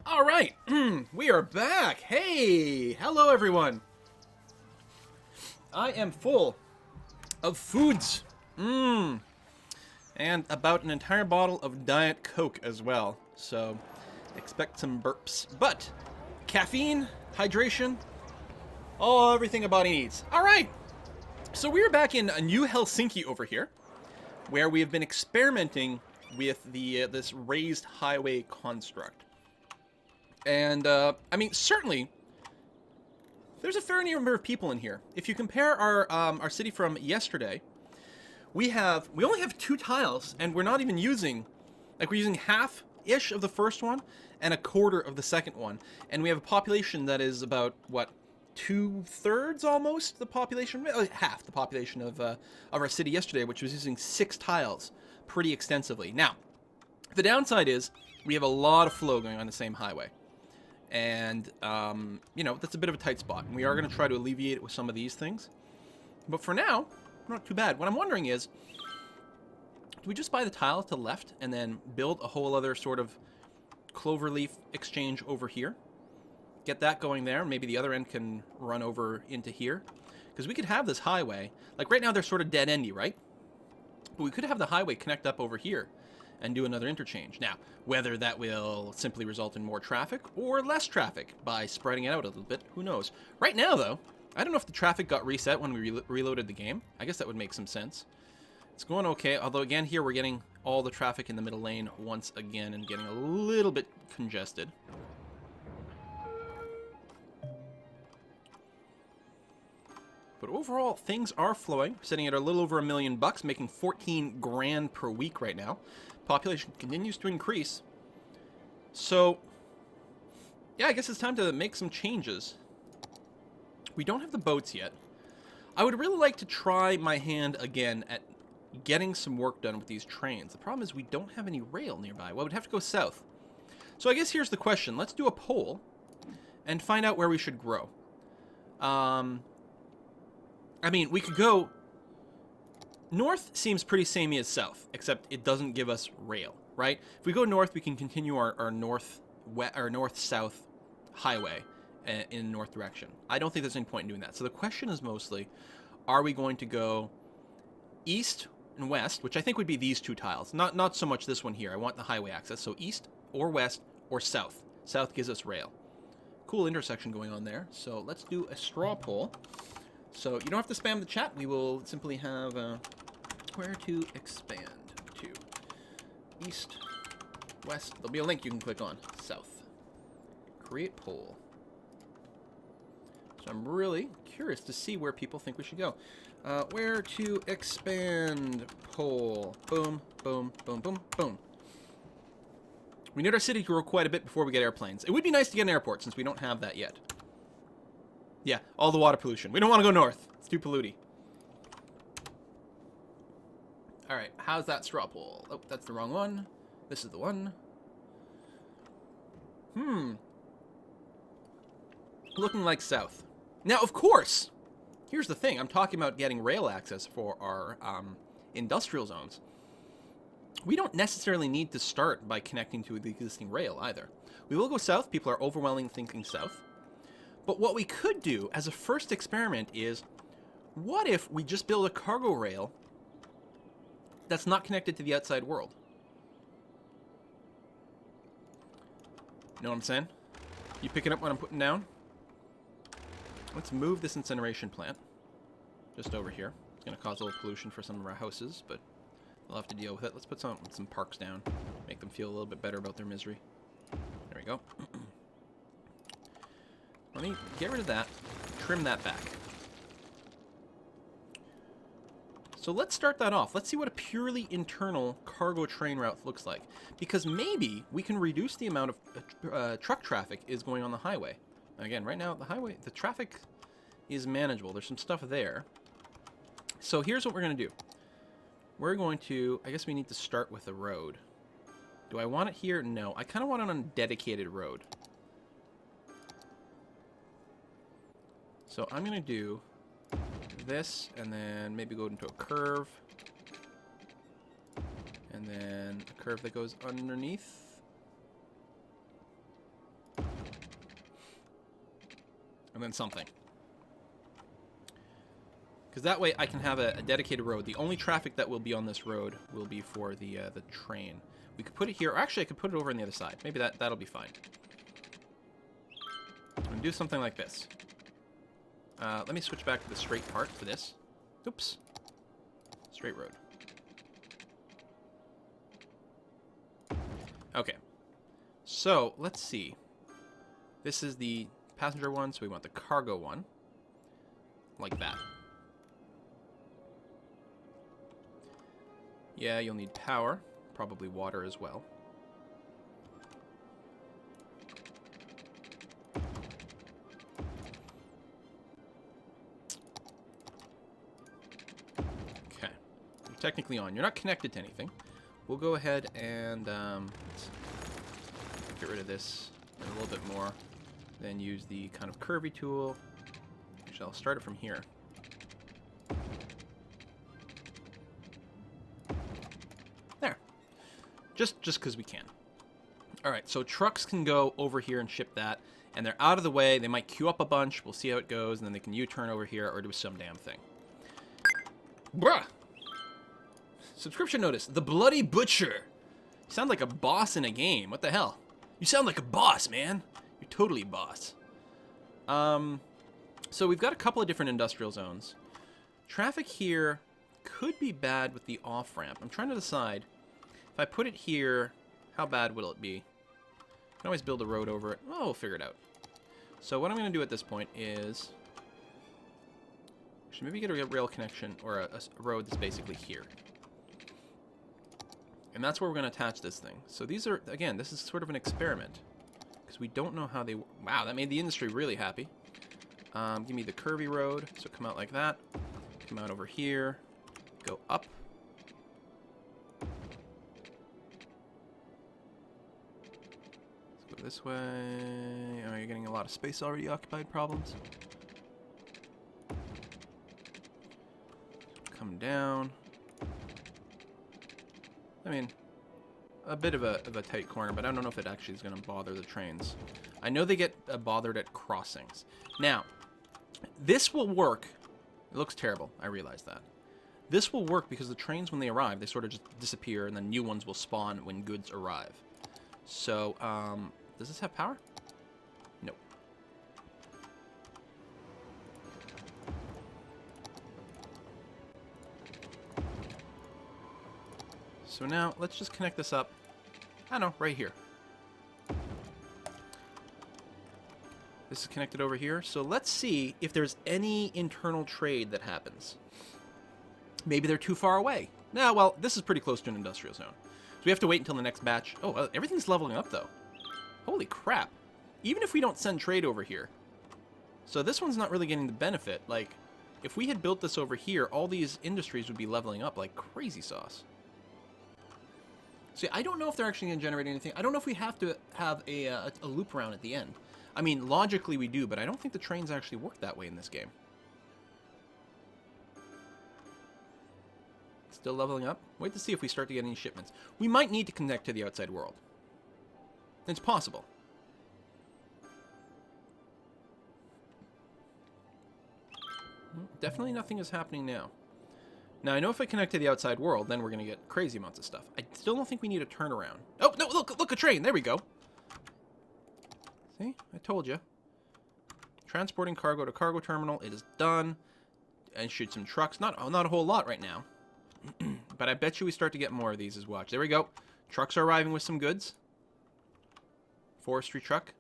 All right, we are back. Hey, hello everyone. I am full of foods. And about an entire bottle of Diet Coke as well. So expect some burps. But caffeine, hydration, everything a body needs. All right. So we are back in New Helsinki over here, where we have been experimenting with the this raised highway construct. And, I mean, certainly, there's a fair number of people in here. If you compare our city from yesterday, we only have 2 tiles, and we're not even using, like, we're using half-ish of the first one, and a quarter of the second one. And we have a population that is about, what, 2/3 almost the population, half the population of our city yesterday, which was using 6 tiles pretty extensively. Now, the downside is we have a lot of flow going on the same highway. And, that's a bit of a tight spot. And we are going to try to alleviate it with some of these things. But for now, not too bad. What I'm wondering is, do we just buy the tile to the left and then build a whole other sort of cloverleaf exchange over here? Get that going there, and maybe the other end can run over into here. Because we could have this highway. Like, right now they're sort of dead-endy, right? But we could have the highway connect up over here and do another interchange. Now, whether that will simply result in more traffic or less traffic by spreading it out a little bit, who knows? Right now, though, I don't know if the traffic got reset when we reloaded the game. I guess that would make some sense. It's going okay, although again here we're getting all the traffic in the middle lane once again and getting a little bit congested. But overall, things are flowing, sitting at a little over $1 million, making 14 grand per week right now. Population continues to increase. So, yeah, I guess it's time to make some changes. We don't have the boats yet. I would really like to try my hand again at getting some work done with these trains. The problem is we don't have any rail nearby. Well, we'd have to go south. So I guess here's the question. Let's do a poll and find out where we should grow. I mean, we could go... North seems pretty samey as south, except it doesn't give us rail, right? If we go north, we can continue our north-south highway in north direction. I don't think there's any point in doing that. So the question is mostly, are we going to go east and west, which I think would be these 2 tiles. Not so much this one here. I want the highway access. So east or west or south. South gives us rail. Cool intersection going on there. So let's do a straw poll. So you don't have to spam the chat. We will simply have where to expand to. East, west. There'll be a link you can click on. South. Create poll. So I'm really curious to see where people think we should go. Where to expand poll. Boom, boom, boom, boom, boom. We need our city to grow quite a bit before we get airplanes. It would be nice to get an airport since we don't have that yet. Yeah, all the water pollution. We don't want to go north. It's too polluty. Alright, how's that straw poll? Oh, that's the wrong one. This is the one. Looking like south. Now, of course, here's the thing. I'm talking about getting rail access for our industrial zones. We don't necessarily need to start by connecting to the existing rail either. We will go south. People are overwhelmingly thinking south. But what we could do as a first experiment is, what if we just build a cargo rail that's not connected to the outside world? You know what I'm saying? You picking up what I'm putting down? Let's move this incineration plant just over here. It's going to cause a little pollution for some of our houses, but we'll have to deal with it. Let's put some parks down, make them feel a little bit better about their misery. There we go. Let me get rid of that, trim that back. So let's start that off. Let's see what a purely internal cargo train route looks like. Because maybe we can reduce the amount of truck traffic is going on the highway. Again, right now, the traffic is manageable. There's some stuff there. So here's what we're going to do. We're going to, I guess we need to start with the road. Do I want it here? No. I kind of want it on a dedicated road. So I'm going to do this, and then maybe go into a curve. And then a curve that goes underneath. and then something. Because that way I can have a dedicated road. The only traffic that will be on this road will be for the train. We could put it here. Or actually, I could put it over on the other side. Maybe that'll be fine. I'm going to do something like this. Let me switch back to the straight part for this. Oops. Straight road. Okay. So, let's see. This is the passenger one, so we want the cargo one. Like that. Yeah, you'll need power. Probably water as well. Okay. You're technically on. You're not connected to anything. We'll go ahead and let's get rid of this and a little bit more. Then use the kind of curvy tool. Actually, I'll start it from here. There. Just because we can. Alright, so trucks can go over here and ship that. And they're out of the way. They might queue up a bunch. We'll see how it goes. And then they can U-turn over here or do some damn thing. Bruh! Subscription notice. The Bloody Butcher. You sound like a boss in a game. What the hell? You sound like a boss, man. You're totally boss. So we've got a couple of different industrial zones. Traffic here could be bad with the off-ramp. I'm trying to decide. If I put it here, how bad will it be? I can always build a road over it. Oh, we'll figure it out. So what I'm going to do at this point is... Actually, maybe get a rail connection or a road that's basically here. And that's where we're going to attach this thing. So these are, again, this is sort of an experiment. Because we don't know how they... Wow, that made the industry really happy. Give me the curvy road. So come out like that. Come out over here. Go up. Let's go this way. Oh, you're getting a lot of space already occupied problems. Come down. I mean, a bit of a tight corner, but I don't know if it actually is going to bother the trains. I know they get bothered at crossings. Now, this will work. It looks terrible. I realize that. This will work because the trains, when they arrive, they sort of just disappear, and then new ones will spawn when goods arrive. So, does this have power? No. So now, let's just connect this up. I don't know, right here. This is connected over here. So let's see if there's any internal trade that happens. Maybe they're too far away. Nah, well, this is pretty close to an industrial zone. So we have to wait until the next batch. Oh, everything's leveling up, though. Holy crap. Even if we don't send trade over here. So this one's not really getting the benefit. Like, if we had built this over here, all these industries would be leveling up like crazy sauce. See, I don't know if they're actually going to generate anything. I don't know if we have to have a loop around at the end. I mean, logically we do, but I don't think the trains actually work that way in this game. Still leveling up? Wait to see if we start to get any shipments. We might need to connect to the outside world. It's possible. Definitely nothing is happening now. Now, I know if I connect to the outside world, then we're going to get crazy amounts of stuff. I still don't think we need a turnaround. Oh, no, look, a train. There we go. See? I told you. Transporting cargo to cargo terminal. It is done. And shoot some trucks. Not a whole lot right now. But I bet you we start to get more of these as well. There we go. Trucks are arriving with some goods. Forestry truck.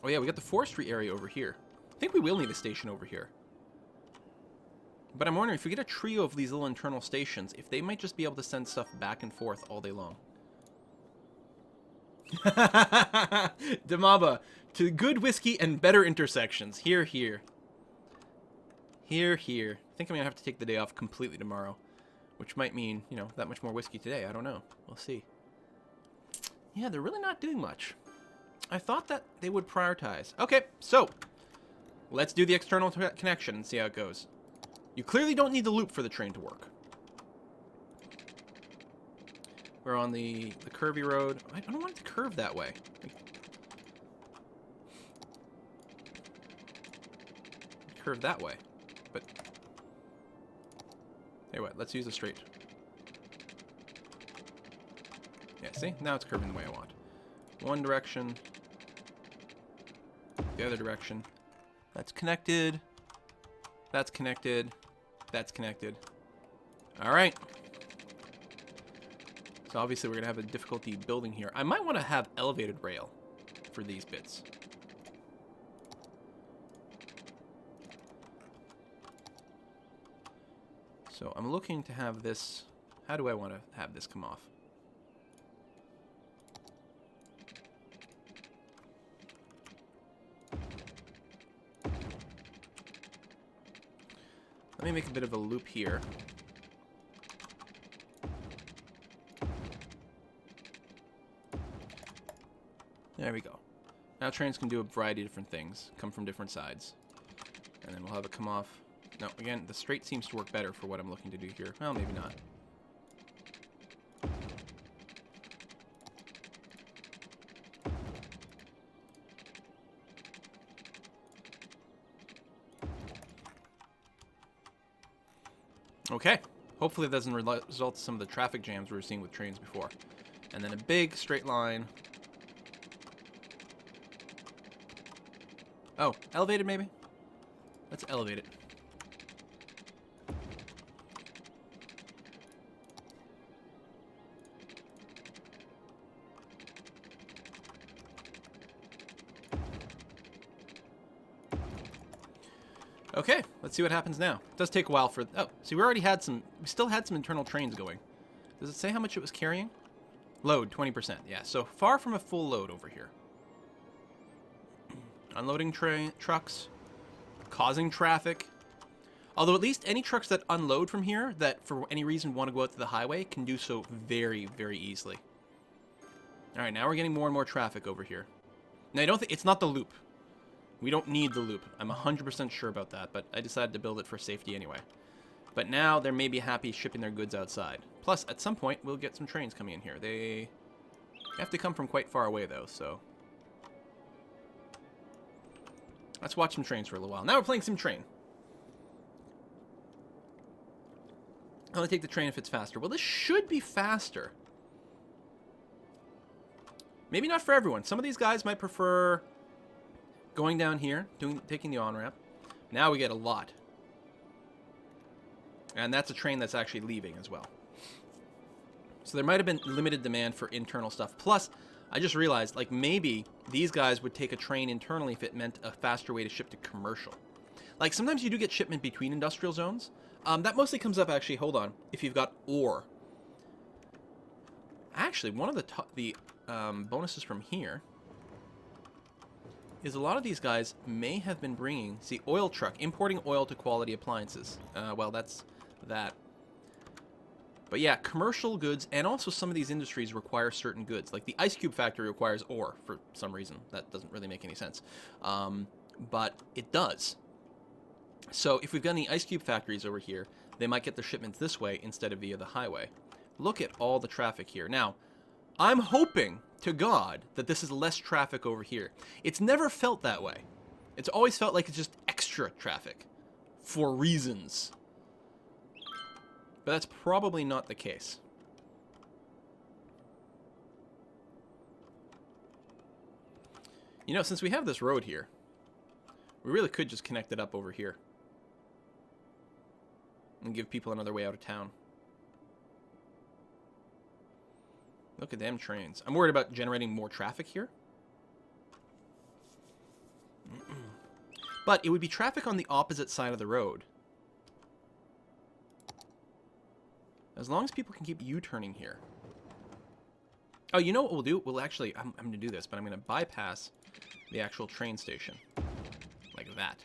Oh, yeah, we got the forestry area over here. I think we will need a station over here. But I'm wondering if we get a trio of these little internal stations, if they might just be able to send stuff back and forth all day long. Damaba, to good whiskey and better intersections. Here, here. Here, here. I think I'm going to have to take the day off completely tomorrow. Which might mean, you know, that much more whiskey today. I don't know. We'll see. Yeah, they're really not doing much. I thought that they would prioritize. Okay, so let's do the external connection and see how it goes. You clearly don't need the loop for the train to work. We're on the curvy road. I don't want it to curve that way. curve that way. But, hey, what? Let's use a straight. Yeah, see? Now it's curving the way I want. One direction. The other direction. That's connected. That's connected. That's connected. Alright. So obviously we're going to have a difficulty building here. I might want to have elevated rail for these bits. So I'm looking to have this... How do I want to have this come off? Let me make a bit of a loop here. There we go. Now trains can do a variety of different things, come from different sides. And then we'll have it come off. No, again, the straight seems to work better for what I'm looking to do here. Well, maybe not. Okay. Hopefully that doesn't result in some of the traffic jams we were seeing with trains before. And then a big straight line. Oh, elevated maybe? Let's elevate it. Okay, let's see what happens now. It does take a while for... Oh, see, we already had some... We still had some internal trains going. Does it say how much it was carrying? Load, 20%. Yeah, so far from a full load over here. Unloading trucks. Causing traffic. Although at least any trucks that unload from here, that for any reason want to go out to the highway, can do so very, very easily. Alright, now we're getting more and more traffic over here. Now, I don't think... It's not the loop. We don't need the loop. I'm 100% sure about that, but I decided to build it for safety anyway. But now they may be happy shipping their goods outside. Plus, at some point, we'll get some trains coming in here. They have to come from quite far away, though, so... Let's watch some trains for a little while. Now we're playing some train. I'll only take the train if it's faster. Well, this should be faster. Maybe not for everyone. Some of these guys might prefer... going down here, taking the on-ramp. Now we get a lot. And that's a train that's actually leaving as well. So there might have been limited demand for internal stuff. Plus, I just realized, like, maybe these guys would take a train internally if it meant a faster way to ship to commercial. Like, sometimes you do get shipment between industrial zones. That mostly comes up, actually, hold on, if you've got ore. Actually, one of the bonuses from here... is a lot of these guys may have been bringing, see, oil truck, importing oil to quality appliances. Well, that's that. But yeah, commercial goods, and also some of these industries require certain goods. Like the ice cube factory requires ore for some reason. That doesn't really make any sense. But it does. So if we've got any ice cube factories over here, they might get their shipments this way instead of via the highway. Look at all the traffic here. Now, I'm hoping to God that this is less traffic over here. It's never felt that way. It's always felt like it's just extra traffic for reasons. But that's probably not the case. You know, since we have this road here, we really could just connect it up over here and give people another way out of town. Look at them trains. I'm worried about generating more traffic here. But it would be traffic on the opposite side of the road. As long as people can keep U-turning here. Oh, you know what we'll do? We'll actually... I'm going to do this, but I'm going to bypass the actual train station. Like that.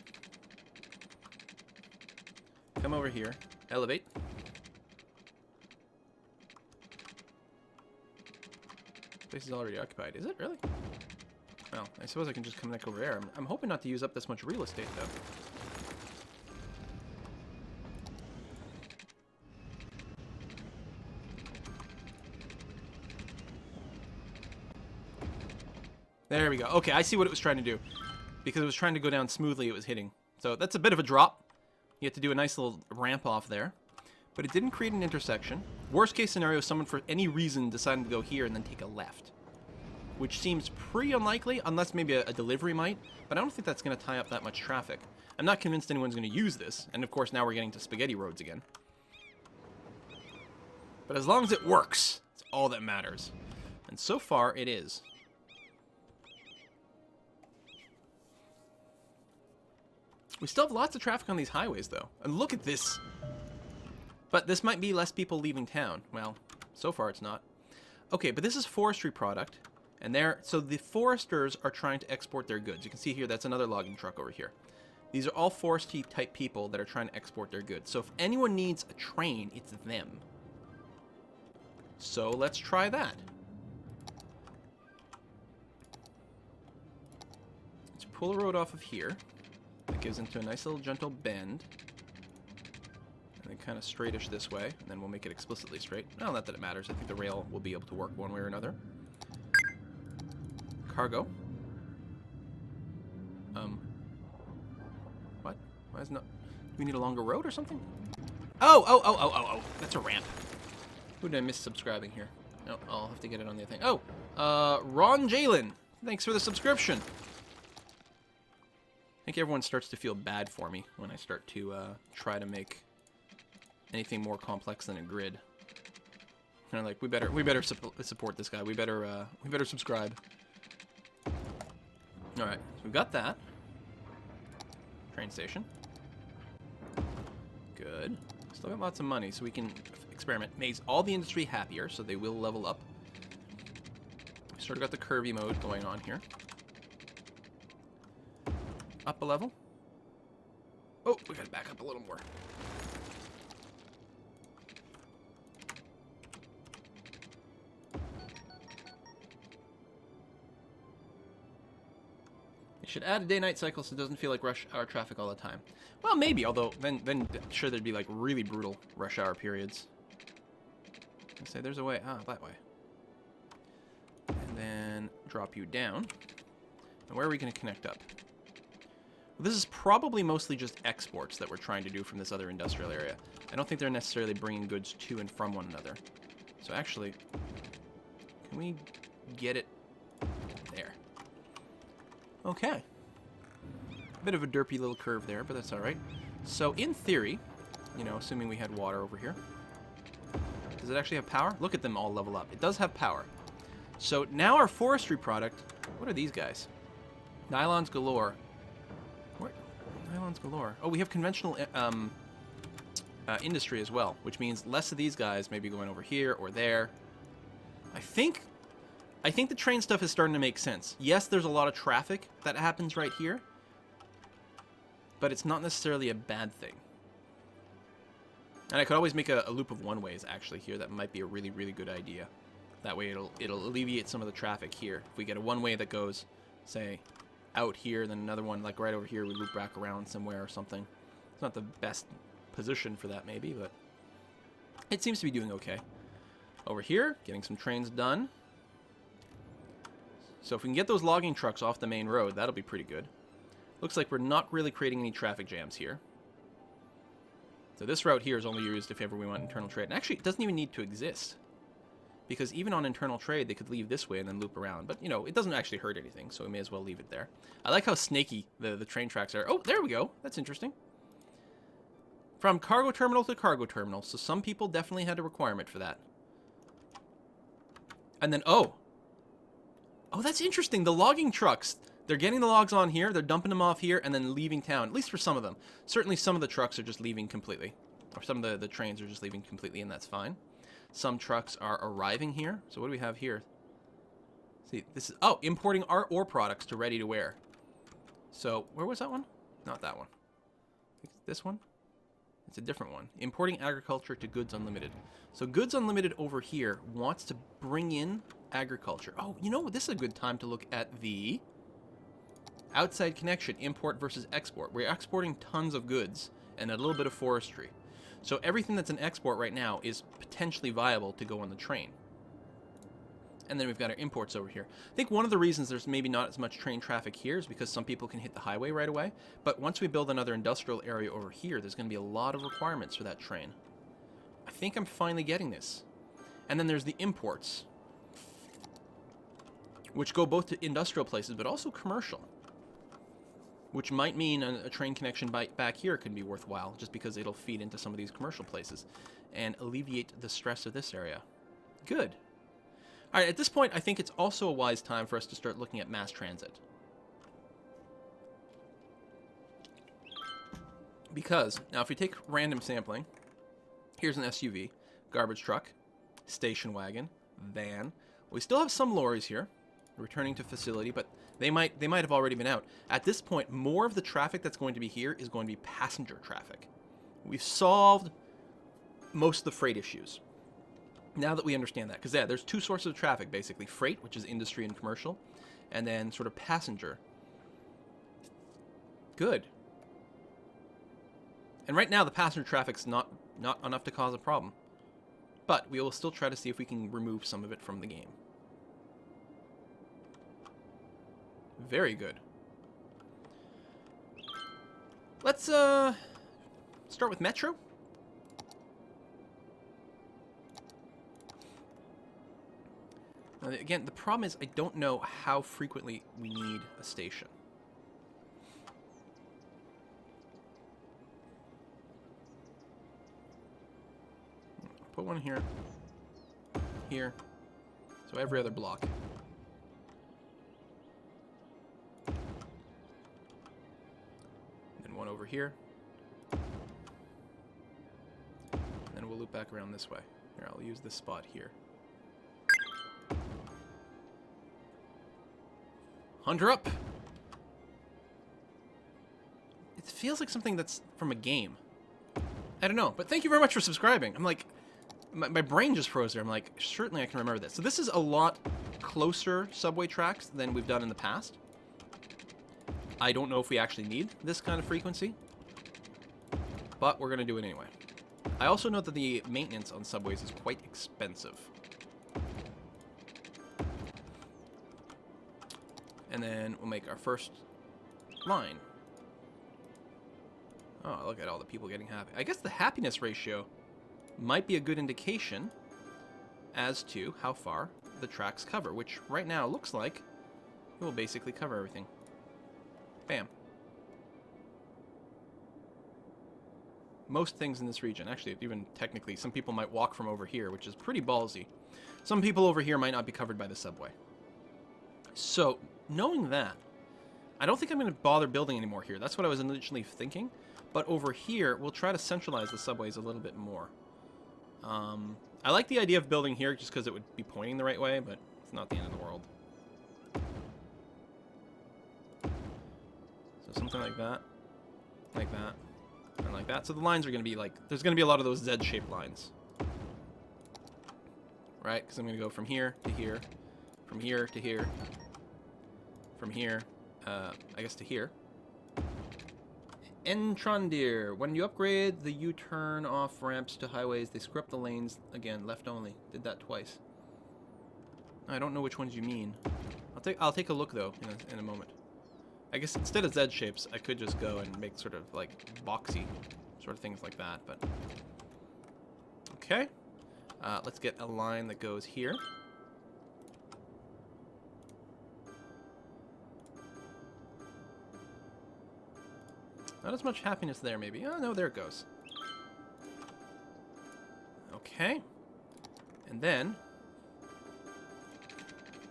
Come over here. Elevate. Place is already occupied. Is it really? Well, I suppose I can just come back over there. I'm hoping not to use up this much real estate, though. There we go. Okay, I see what it was trying to do. Because it was trying to go down smoothly, it was hitting So that's a bit of a drop. You have to do a nice little ramp off there. But it didn't create an intersection. Worst case scenario, someone for any reason decided to go here and then take a left. Which seems pretty unlikely, unless maybe a delivery might. But I don't think that's going to tie up that much traffic. I'm not convinced anyone's going to use this. And of course, now we're getting to spaghetti roads again. But as long as it works, it's all that matters. And so far, it is. We still have lots of traffic on these highways, though. And look at this. But this might be less people leaving town. Well, so far it's not. Okay, but this is forestry product. And so the foresters are trying to export their goods. You can see here, that's another logging truck over here. These are all forestry type people that are trying to export their goods. So if anyone needs a train, it's them. So let's try that. Let's pull a road off of here. It gives into a nice little gentle bend. And then kind of straightish this way. And then we'll make it explicitly straight. Well, not that it matters. I think the rail will be able to work one way or another. Cargo. What? Why is not... Do we need a longer road or something? Oh! That's a ramp. Who did I miss subscribing here? No, I'll have to get it on the thing. Oh! Ron Jalen. Thanks for the subscription. I think everyone starts to feel bad for me when I start to try to make anything more complex than a grid. Kind of like, we better support this guy. We better subscribe. All right, so we've got that. Train station. Good. Still got lots of money, so we can experiment. Makes all the industry happier, so they will level up. We sort of got the curvy mode going on here. Up a level. Oh, we gotta back up a little more. They should add a day-night cycle so it doesn't feel like rush hour traffic all the time. Well, maybe, although then I'm sure there'd be like really brutal rush hour periods. I say there's a way. Ah, that way. And then drop you down. And where are we going to connect up? Well, this is probably mostly just exports that we're trying to do from this other industrial area. I don't think they're necessarily bringing goods to and from one another. So actually, can we get it there? Okay. Bit of a derpy little curve there, but that's all right. So in theory, you know, assuming we had water over here, does it actually have power? Look at them all level up. It does have power. So now our forestry product, what are these guys? Nylons galore. What? Nylons galore. Oh, we have conventional industry as well, which means less of these guys maybe going over here or there. I think the train stuff is starting to make sense. Yes, there's a lot of traffic that happens right here, but it's not necessarily a bad thing. And I could always make a loop of one-ways actually here. That might be a really, really good idea. That way it'll alleviate some of the traffic here. If we get a one-way that goes, say, out here, then another one like right over here, we loop back around somewhere or something. It's not the best position for that maybe, but it seems to be doing okay. Over here, getting some trains done. So if we can get those logging trucks off the main road, that'll be pretty good. Looks like we're not really creating any traffic jams here. So this route here is only used if ever we want internal trade. And actually, it doesn't even need to exist. Because even on internal trade, they could leave this way and then loop around. But, you know, it doesn't actually hurt anything, so we may as well leave it there. I like how snaky the train tracks are. Oh, there we go. That's interesting. From cargo terminal to cargo terminal. So some people definitely had a requirement for that. And then, oh, that's interesting. The logging trucks, they're getting the logs on here, they're dumping them off here, and then leaving town, at least for some of them. Certainly some of the trucks are just leaving completely. Or some of the trains are just leaving completely, and that's fine. Some trucks are arriving here. So what do we have here? See, this is, oh, importing our ore products to ready to wear. So, where was that one? Not that one. I think it's this one. It's a different one. Importing agriculture to Goods Unlimited. So Goods Unlimited over here wants to bring in agriculture. Oh, you know, this is a good time to look at the outside connection, import versus export. We're exporting tons of goods and a little bit of forestry. So everything that's an export right now is potentially viable to go on the train. And then we've got our imports over here. I think one of the reasons there's maybe not as much train traffic here is because some people can hit the highway right away. But once we build another industrial area over here, there's going to be a lot of requirements for that train. I think I'm finally getting this. And then there's the imports, which go both to industrial places, but also commercial. Which might mean a train connection back here can be worthwhile, just because it'll feed into some of these commercial places and alleviate the stress of this area. Good. All right, at this point, I think it's also a wise time for us to start looking at mass transit. Because, now if we take random sampling, here's an SUV, garbage truck, station wagon, van. We still have some lorries here, returning to facility, but they might have already been out. At this point, more of the traffic that's going to be here is going to be passenger traffic. We've solved most of the freight issues. Now that we understand that, because yeah, there's two sources of traffic, basically. Freight, which is industry and commercial, and then sort of passenger. Good. And right now, the passenger traffic's not enough to cause a problem. But we will still try to see if we can remove some of it from the game. Very good. Let's start with Metro. Now, again, the problem is I don't know how frequently we need a station. Put one here, here, so every other block. Then one over here. And then we'll loop back around this way. Here, I'll use this spot here. Hunter up! It feels like something that's from a game. I don't know, but thank you very much for subscribing. I'm like, my brain just froze there. I'm like, certainly I can remember this. So this is a lot closer subway tracks than we've done in the past. I don't know if we actually need this kind of frequency, but we're going to do it anyway. I also know that the maintenance on subways is quite expensive. And then we'll make our first line. Oh, look at all the people getting happy. I guess the happiness ratio might be a good indication as to how far the tracks cover, which right now looks like it will basically cover everything. Bam. Most things in this region. Actually, even technically, some people might walk from over here, which is pretty ballsy. Some people over here might not be covered by the subway. So, knowing that, I don't think I'm going to bother building anymore here. That's what I was initially thinking. But over here, we'll try to centralize the subways a little bit more. I like the idea of building here just because it would be pointing the right way, but it's not the end of the world. So something like that, and like that. So the lines are going to be like, there's going to be a lot of those Z-shaped lines. Right? Because I'm going to go from here to here, from here to here, from here, I guess to here. Entrondir, when you upgrade the U-turn off ramps to highways, they screw up the lanes again, left only. Did that twice. I don't know which ones you mean. I'll take a look though in a moment. I guess instead of Z shapes, I could just go and make sort of like boxy sort of things like that, but okay. Let's get a line that goes here. Not as much happiness there, maybe. Oh, no, there it goes. Okay. And then,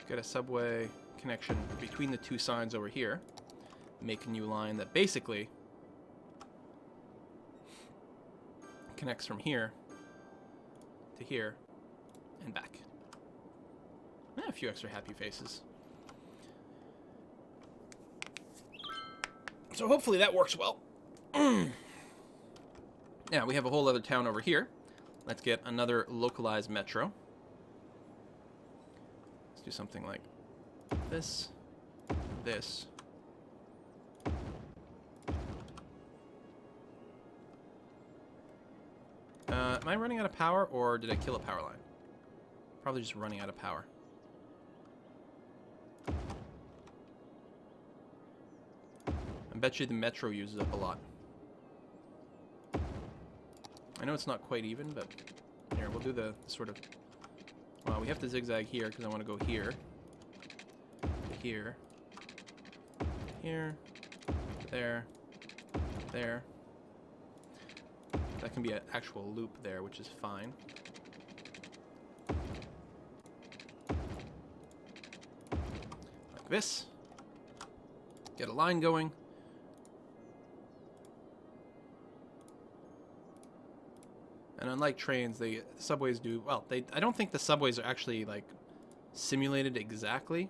get a subway connection between the two signs over here. Make a new line that basically connects from here to here and back. A few extra happy faces. So hopefully that works well. Now, we have a whole other town over here. Let's get another localized metro. Let's do something like this, this. Am I running out of power, or did I kill a power line? Probably just running out of power. I bet you the metro uses up a lot. I know it's not quite even, but here, we'll do the sort of... Well, we have to zigzag here because I want to go here. Here. Here. There. There. That can be an actual loop there, which is fine. Like this. Get a line going. And unlike trains, subways do... Well, I don't think the subways are actually, like, simulated exactly.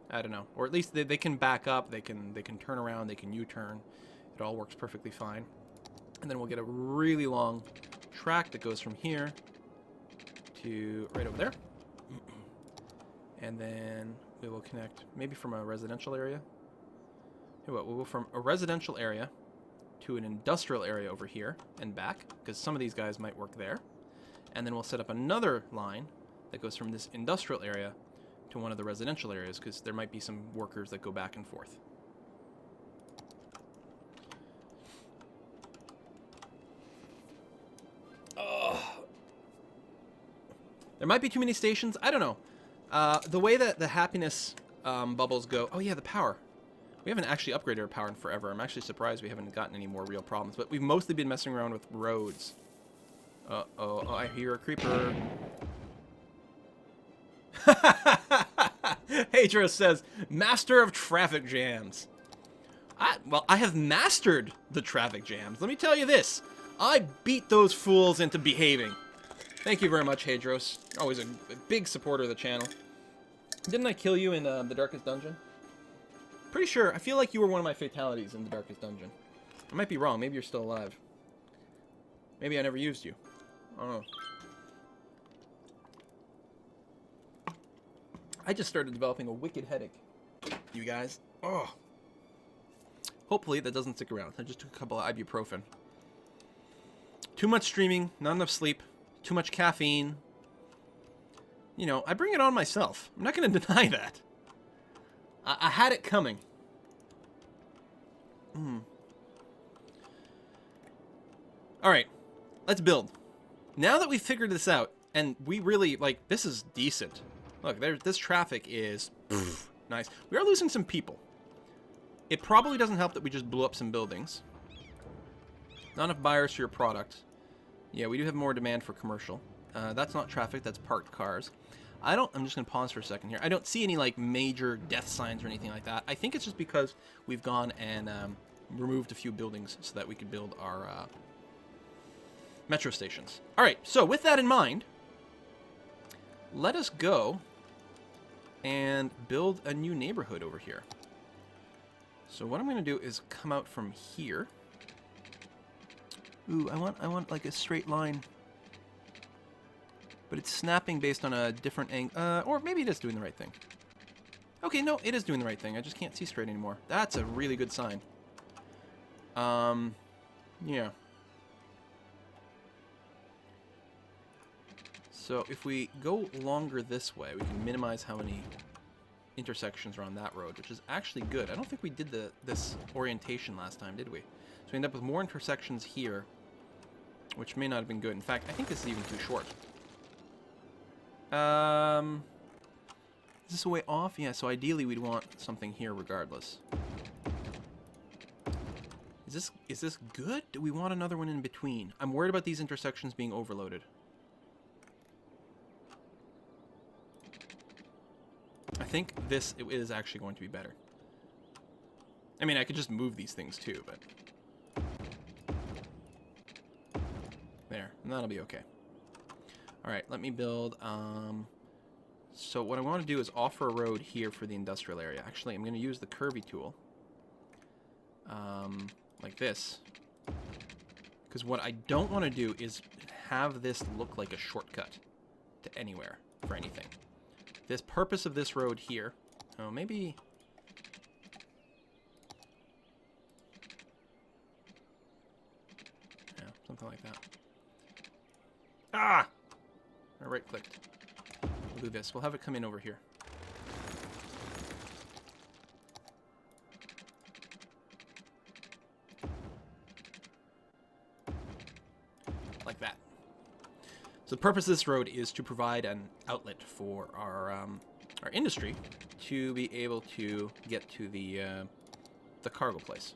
I don't know. Or at least they can back up, they can turn around, they can U-turn. It all works perfectly fine. And then we'll get a really long track that goes from here to right over there. And then we will connect maybe from a residential area. We'll go from a residential area to an industrial area over here and back, because some of these guys might work there. And then we'll set up another line that goes from this industrial area to one of the residential areas, because there might be some workers that go back and forth. There might be too many stations. I don't know. The way that the happiness bubbles go... Oh, yeah, the power. We haven't actually upgraded our power in forever. I'm actually surprised we haven't gotten any more real problems. But we've mostly been messing around with roads. Uh-oh. Oh, I hear a creeper. Hadros says, Master of traffic jams. Well, I have mastered the traffic jams. Let me tell you this. I beat those fools into behaving. Thank you very much, Hadros. Always a big supporter of the channel. Didn't I kill you in the Darkest Dungeon? Pretty sure. I feel like you were one of my fatalities in the Darkest Dungeon. I might be wrong. Maybe you're still alive. Maybe I never used you. I don't know. I just started developing a wicked headache. You guys. Oh. Hopefully that doesn't stick around. I just took a couple of ibuprofen. Too much streaming, not enough sleep, too much caffeine. You know, I bring it on myself. I'm not going to deny that. I had it coming. Alright, let's build. Now that we've figured this out, and we really, like, this is decent. Look, this traffic is nice. We are losing some people. It probably doesn't help that we just blew up some buildings. Not enough buyers for your product. Yeah, we do have more demand for commercial. That's not traffic, that's parked cars. I'm just going to pause for a second here. I don't see any, like, major death signs or anything like that. I think it's just because we've gone and removed a few buildings so that we could build our metro stations. Alright, so with that in mind, let us go and build a new neighborhood over here. So what I'm going to do is come out from here. Ooh, I want like a straight line. But it's snapping based on a different angle. Or maybe it is doing the right thing. Okay, no, it is doing the right thing. I just can't see straight anymore. That's a really good sign. Yeah. So if we go longer this way, we can minimize how many intersections are on that road, which is actually good. I don't think we did this orientation last time, did we? So we end up with more intersections here, which may not have been good. In fact, I think this is even too short. Is this a way off? Yeah, so ideally we'd want something here regardless. Is this good? Do we want another one in between? I'm worried about these intersections being overloaded. I think this is actually going to be better. I mean, I could just move these things too, but... There, and that'll be okay. Alright, let me build, so what I want to do is offer a road here for the industrial area. Actually, I'm going to use the curvy tool. Like this. Because what I don't want to do is have this look like a shortcut to anywhere for anything. This purpose of this road here... Oh, maybe... Yeah, something like that. Ah! I right-clicked. We'll do this. We'll have it come in over here. the purpose of this road is to provide an outlet for our industry to be able to get to the cargo place.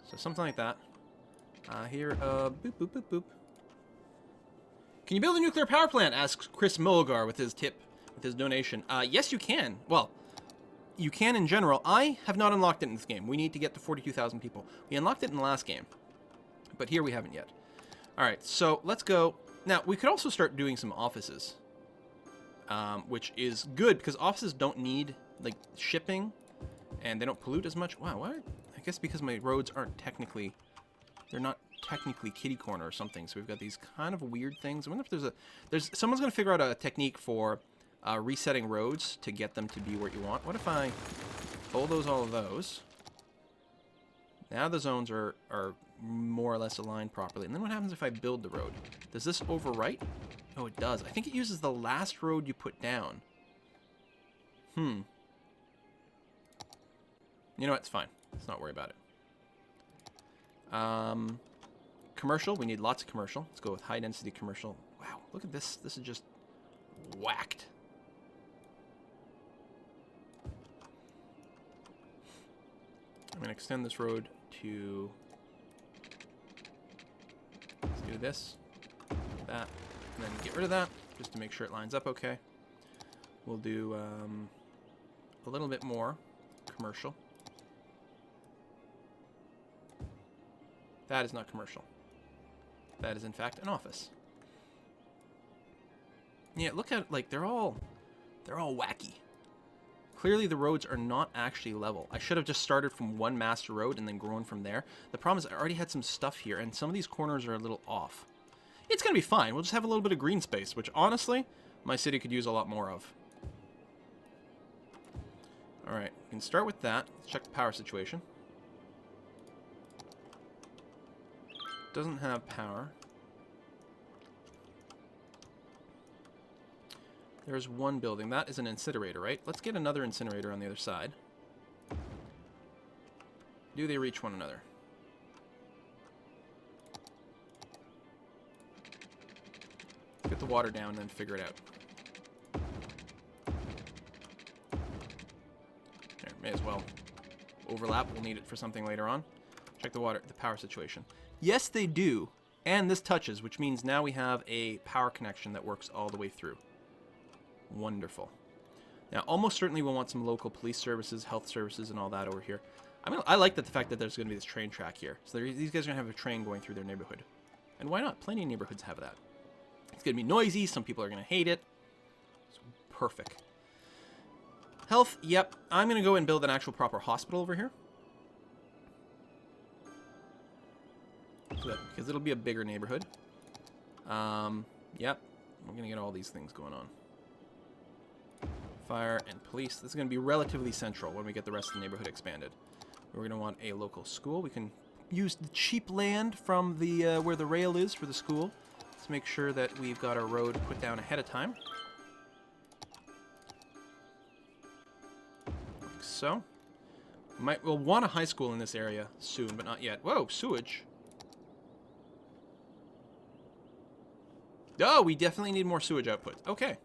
So something like that. Here, boop, boop, boop, boop. Can you build a nuclear power plant? Asks Chris Mulgar with his tip, with his donation. Yes, you can. Well, you can in general. I have not unlocked it in this game. We need to get to 42,000 people. We unlocked it in the last game, but here we haven't yet. All right, so let's go. Now, we could also start doing some offices, which is good because offices don't need, like, shipping, and they don't pollute as much. Wow, what? I guess because my roads aren't technically, they're not technically kitty corner or something, so we've got these kind of weird things. I wonder if someone's going to figure out a technique for resetting roads to get them to be where you want. What if I bulldoze all of those? Now the zones are more or less aligned properly. And then what happens if I build the road? Does this overwrite? Oh, it does. I think it uses the last road you put down. You know what? It's fine. Let's not worry about it. Commercial. We need lots of commercial. Let's go with high density commercial. Wow, look at this. This is just whacked. I'm going to extend this road to... Let's do this, that, and then get rid of that, just to make sure it lines up okay. We'll do a little bit more commercial. That is not commercial. That is, in fact, an office. Yeah, look at, like, they're all wacky. Clearly the roads are not actually level. I should have just started from one master road and then grown from there. The problem is I already had some stuff here, and some of these corners are a little off. It's going to be fine. We'll just have a little bit of green space, which, honestly, my city could use a lot more of. Alright, we can start with that. Let's check the power situation. Doesn't have power. There's one building. That is an incinerator, right? Let's get another incinerator on the other side. Do they reach one another? Get the water down and then figure it out. There, may as well overlap. We'll need it for something later on. Check the power situation. Yes, they do. And this touches, which means now we have a power connection that works all the way through. Wonderful. Now, almost certainly we'll want some local police services, health services, and all that over here. I mean, I like the fact that there's going to be this train track here. So these guys are going to have a train going through their neighborhood. And why not? Plenty of neighborhoods have that. It's going to be noisy. Some people are going to hate it. It's perfect. Health, yep. I'm going to go and build an actual proper hospital over here. Because it'll be a bigger neighborhood. Yep. We're going to get all these things going on. Fire and police. This is going to be relatively central when we get the rest of the neighborhood expanded. We're going to want a local school. We can use the cheap land from the where the rail is for the school. Let's make sure that we've got our road put down ahead of time. Like so. We'll want a high school in this area soon, but not yet. Whoa, sewage. Oh, we definitely need more sewage output. Okay.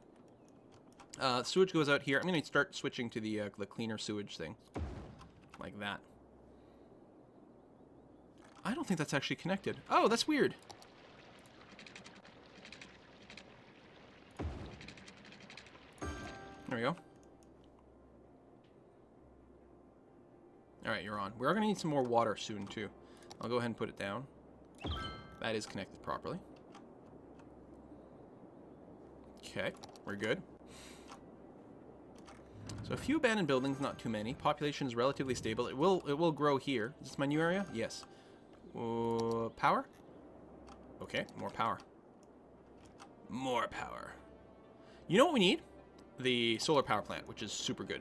Sewage goes out here. I'm going to start switching to the cleaner sewage thing. Like that. I don't think that's actually connected. Oh, that's weird. There we go. Alright, you're on. We are going to need some more water soon, too. I'll go ahead and put it down. That is connected properly. Okay, we're good. So a few abandoned buildings, not too many. Population is relatively stable. It will grow here. Is this my new area? Yes. Power? Okay, more power. More power. You know what we need? The solar power plant, which is super good.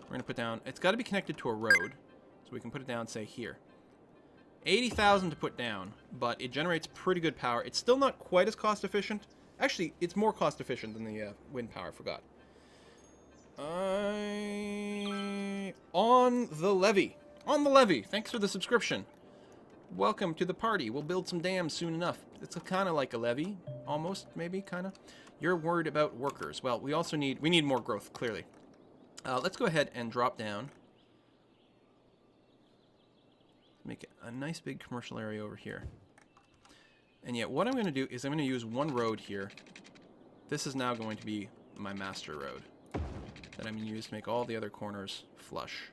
We're going to put down... It's got to be connected to a road. So we can put it down, say, here. 80,000 to put down, but it generates pretty good power. It's still not quite as cost efficient. Actually, it's more cost efficient than the wind power, I forgot. On the levy. On the levy. Thanks for the subscription. Welcome to the party. We'll build some dams soon enough. It's kind of like a levee, almost, maybe, kind of. You're worried about workers. Well, we also need more growth, clearly. Let's go ahead and drop down. Make a nice big commercial area over here. And yet, what I'm going to do is I'm going to use one road here. This is now going to be my master road that I'm going to use to make all the other corners flush.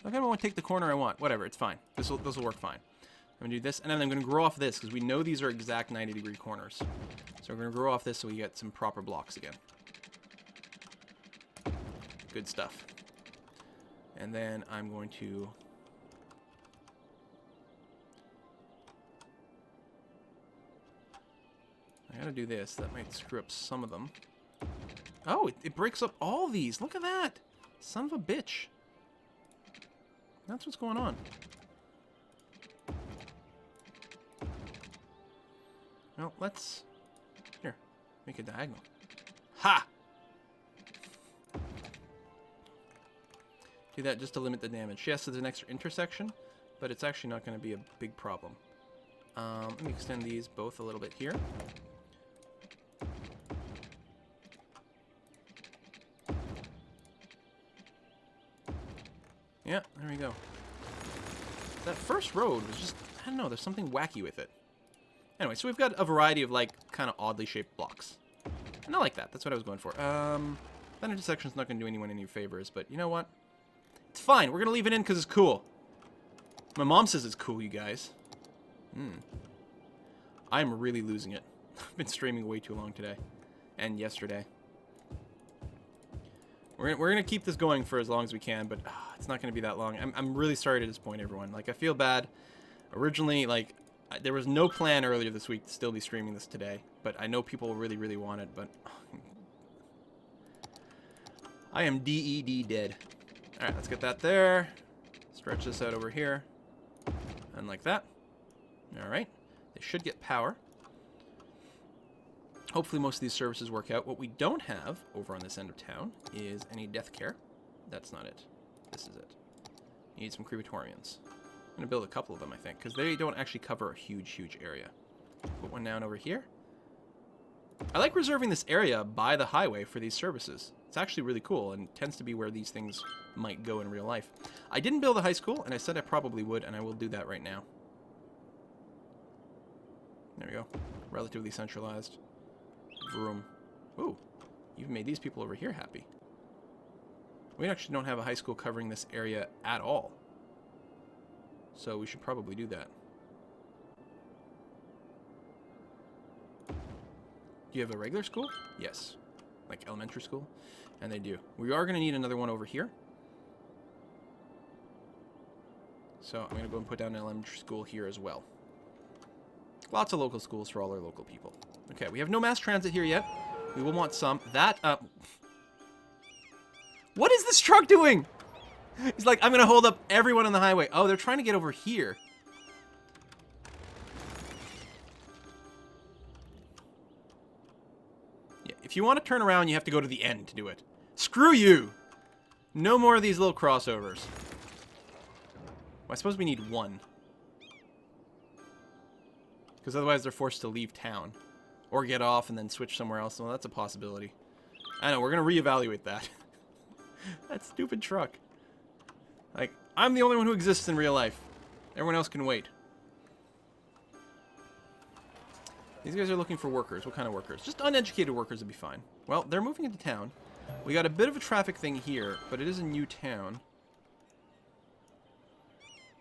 Okay, I don't want to take the corner I want. Whatever, it's fine. This will work fine. I'm going to do this, and then I'm going to grow off this, because we know these are exact 90-degree corners. So we're going to grow off this so we get some proper blocks again. Good stuff. And then I'm going to... I gotta do this. That might screw up some of them. Oh, it breaks up all these. Look at that. Son of a bitch. That's what's going on. Well, let's... Here. Make a diagonal. Ha! Do that just to limit the damage. Yes, there's an extra intersection, but it's actually not going to be a big problem. Let me extend these both a little bit here. Yeah, there we go. That first road was just, I don't know, there's something wacky with it. Anyway, so we've got a variety of, like, kind of oddly shaped blocks. And I like that. That's what I was going for. That intersection's not going to do anyone any favors, but you know what? It's fine. We're going to leave it in because it's cool. My mom says it's cool, you guys. I'm really losing it. I've been streaming way too long today. And yesterday. We're going to keep this going for as long as we can, but it's not going to be that long. I'm really sorry to disappoint everyone. Like, I feel bad. Originally, like, there was no plan earlier this week to still be streaming this today, but I know people really, really want it, but I am DED dead. Alright, let's get that there. Stretch this out over here. And like that. Alright. They should get power. Hopefully most of these services work out. What we don't have over on this end of town is any death care. That's not it. This is it. You need some crematorians. I'm going to build a couple of them, I think, because they don't actually cover a huge, huge area. Put one down over here. I like reserving this area by the highway for these services. It's actually really cool and tends to be where these things might go in real life. I didn't build a high school, and I said I probably would, and I will do that right now. There we go. Relatively centralized. Vroom. Ooh, you've made these people over here happy. We actually don't have a high school covering this area at all. So we should probably do that. Do you have a regular school? Yes. Like elementary school? And they do. We are going to need another one over here. So I'm going to go and put down an elementary school here as well. Lots of local schools for all our local people. Okay, we have no mass transit here yet. We will want some. That, what is this truck doing? He's like, I'm going to hold up everyone on the highway. Oh, they're trying to get over here. Yeah, if you want to turn around, you have to go to the end to do it. Screw you! No more of these little crossovers. Well, I suppose we need one. Because otherwise they're forced to leave town. Or get off and then switch somewhere else. Well, that's a possibility. I know, we're going to reevaluate that. That stupid truck. Like, I'm the only one who exists in real life. Everyone else can wait. These guys are looking for workers. What kind of workers? Just uneducated workers would be fine. Well, they're moving into town. We got a bit of a traffic thing here, but it is a new town.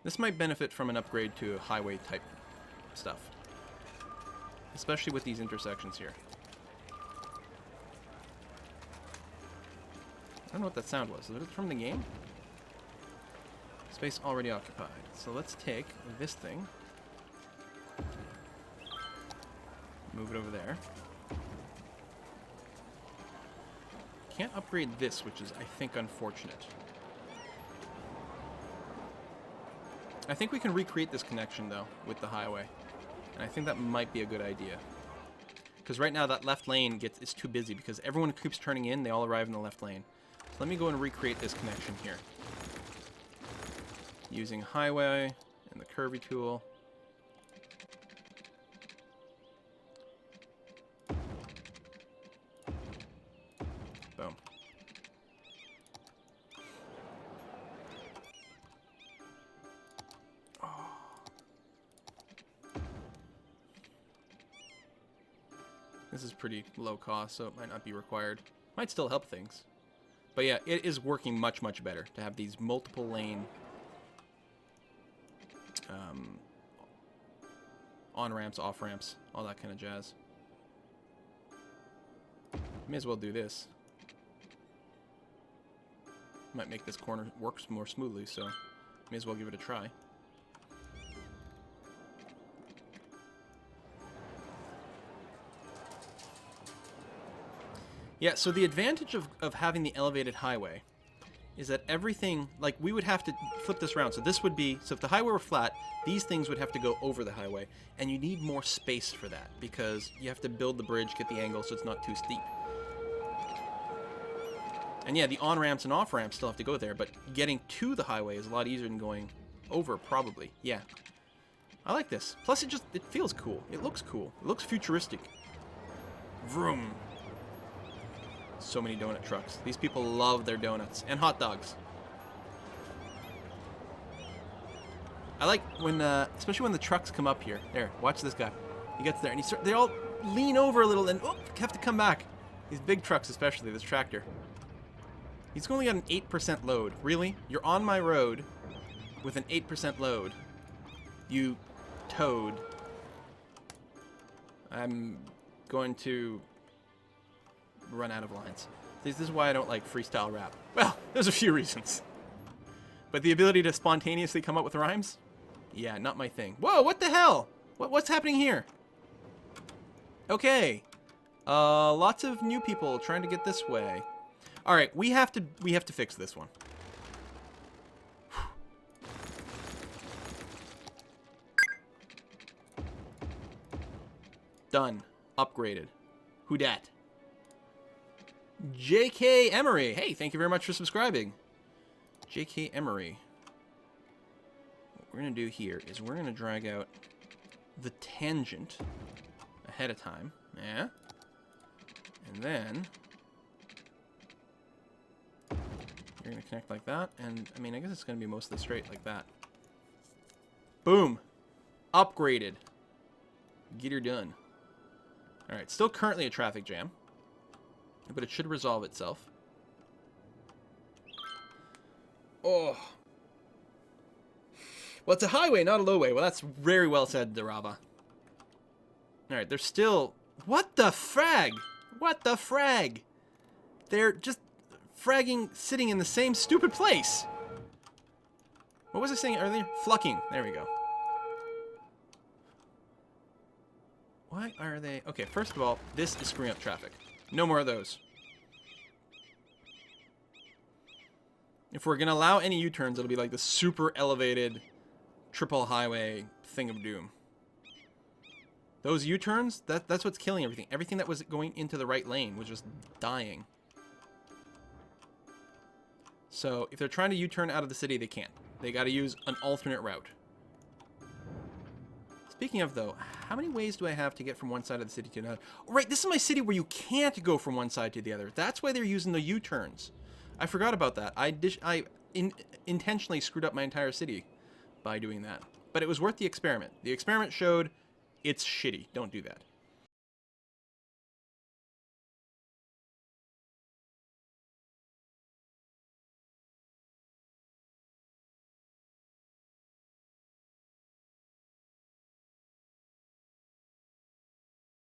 This might benefit from an upgrade to highway type stuff. Especially with these intersections here. I don't know what that sound was. Was it from the game? Space already occupied. So let's take this thing. Move it over there. Can't upgrade this, which is, I think, unfortunate. I think we can recreate this connection, though, with the highway. And I think that might be a good idea. Because right now that left lane is too busy because everyone keeps turning in. They all arrive in the left lane. So let me go and recreate this connection here. Using highway and the curvy tool. Boom. This is pretty low cost, so it might not be required. Might still help things. But yeah, it is working much, much better to have these multiple lane on-ramps, off-ramps, all that kind of jazz. May as well do this. Might make this corner work more smoothly, so may as well give it a try. Yeah, so the advantage of having the elevated highway is that everything, like, we would have to flip this around. So this would be, so if the highway were flat, these things would have to go over the highway. And you need more space for that because you have to build the bridge, get the angle so it's not too steep. And yeah, the on-ramps and off-ramps still have to go there, but getting to the highway is a lot easier than going over, probably. Yeah. I like this. Plus, it feels cool. It looks cool. It looks futuristic. Vroom. So many donut trucks. These people love their donuts and hot dogs. I like when, especially when the trucks come up here. There, watch this guy. He gets there and they all lean over a little and have to come back. These big trucks, especially this tractor. He's only got an 8% load. Really? You're on my road with an 8% load. You toad. I'm going to run out of lines. This is why I don't like freestyle rap. Well, there's a few reasons. But the ability to spontaneously come up with rhymes? Yeah, not my thing. Whoa, what the hell? What's happening here? Okay. Lots of new people trying to get this way. All right, we have to fix this one. Done. Upgraded. Who dat? J.K. Emery. Hey, thank you very much for subscribing. J.K. Emery. What we're going to do here is we're going to drag out the tangent ahead of time. Yeah. And then you're going to connect like that. And, I mean, I guess it's going to be mostly straight like that. Boom. Upgraded. Get her done. All right, still currently a traffic jam. But it should resolve itself. Oh. Well, it's a highway, not a lowway. Well, that's very well said, Darava. Alright, there's still... What the frag? What the frag? They're just fragging, sitting in the same stupid place. What was I saying earlier? Flucking. There we go. Why are they... Okay, first of all, this is screwing up traffic. No more of those. If we're going to allow any U-turns, it'll be like the super elevated triple highway thing of doom. Those U-turns, that's what's killing everything. Everything that was going into the right lane was just dying. So if they're trying to U-turn out of the city, they can't. They got to use an alternate route. Speaking of, though, how many ways do I have to get from one side of the city to another? Oh, right, this is my city where you can't go from one side to the other. That's why they're using the U-turns. I forgot about that. I intentionally screwed up my entire city by doing that. But it was worth the experiment. The experiment showed it's shitty. Don't do that.